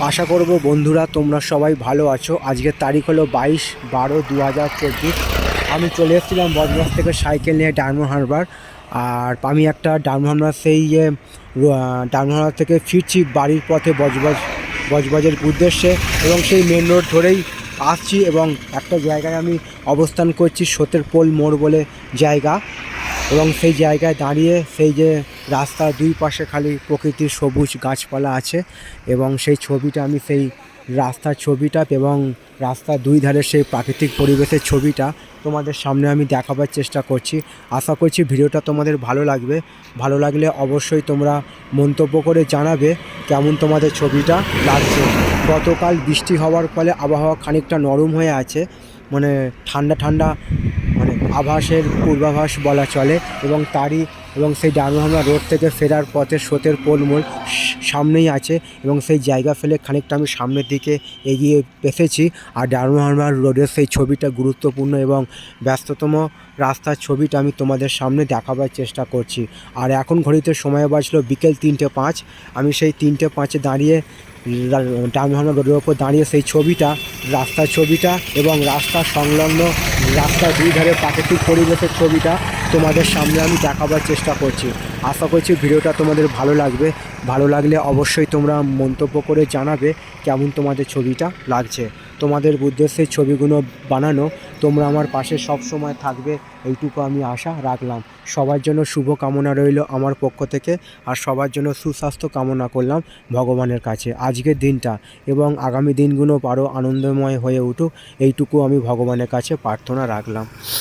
আশা করব বন্ধুরা তোমরা সবাই ভালো আছো। আজকের তারিখ হলো 22/12/2024। আমি চলে এসেছিলাম বজবজ থেকে সাইকেল নিয়ে ডায়মন্ড হারবার। আর আমি একটা ডায়মন্ড হারবার সেই ডায়মন্ড হারবার থেকে ফিরছি বাড়ির পথে বজবজের উদ্দেশ্যে, এবং সেই মেন রোড ধরেই আসছি এবং একটা জায়গায় আমি অবস্থান করছি, সতের পোল মোড় বলে জায়গা। এবং সেই জায়গায় দাঁড়িয়ে সেই যে রাস্তার দুই পাশে খালি প্রকৃতির সবুজ গাছপালা আছে, এবং সেই ছবিটা আমি সেই রাস্তার ছবিটা এবং রাস্তার দুই ধারে সেই প্রাকৃতিক পরিবেশের ছবিটা তোমাদের সামনে আমি দেখাবার চেষ্টা করছি। আশা করছি ভিডিওটা তোমাদের ভালো লাগবে। ভালো লাগলে অবশ্যই তোমরা মন্তব্য করে জানাবে কেমন তোমাদের ছবিটা লাগছে। গতকাল বৃষ্টি হওয়ার ফলে আবহাওয়া খানিকটা নরম হয়ে আছে, মানে ঠান্ডা ঠান্ডা মানে আভাসের পূর্বাভাস বলা চলে। এবং সেই ডায়মন্ড রোড থেকে ফেরার পথে সতের পোল মোড় সামনেই আছে, এবং সেই জায়গা ফেলে খানিকটা আমি সামনের দিকে এগিয়ে এসেছি। আর ডায়মন্ড রোডের সেই ছবিটা গুরুত্বপূর্ণ এবং ব্যস্ততম রাস্তার ছবিটা আমি তোমাদের সামনে দেখাবার চেষ্টা করছি। আর এখন ঘড়িতে সময় বাজলো বিকেল 3:05। আমি সেই 3:05-এ দাঁড়িয়ে ডায়মন্ড রোডের ওপর দাঁড়িয়ে সেই ছবিটা, রাস্তার ছবিটা এবং রাস্তার সংলগ্ন রাস্তার দুই ধারে প্রাকৃতিক পরিবেশের ছবিটা তোমাদের সামনে আমি দেখাবার চেষ্টা করছি। আশা করছি ভিডিওটা তোমাদের ভালো লাগবে। ভালো লাগলে অবশ্যই তোমরা মন্তব্য করে জানাবে কেমন তোমাদের ছবিটা লাগছে। তোমাদের উদ্দেশ্যে ছবিগুলো বানানো, তোমরা আমার পাশে সব সময় থাকবে এইটুকু আমি আশা রাখলাম। সবার জন্য শুভ কামনা রইল আমার পক্ষ থেকে, আর সবার জন্য সুস্বাস্থ্য কামনা করলাম ভগবানের কাছে। আজকের দিনটা এবং আগামী দিনগুলো আরও আনন্দময় হয়ে উঠুক, এইটুকু আমি ভগবানের কাছে প্রার্থনা রাখলাম।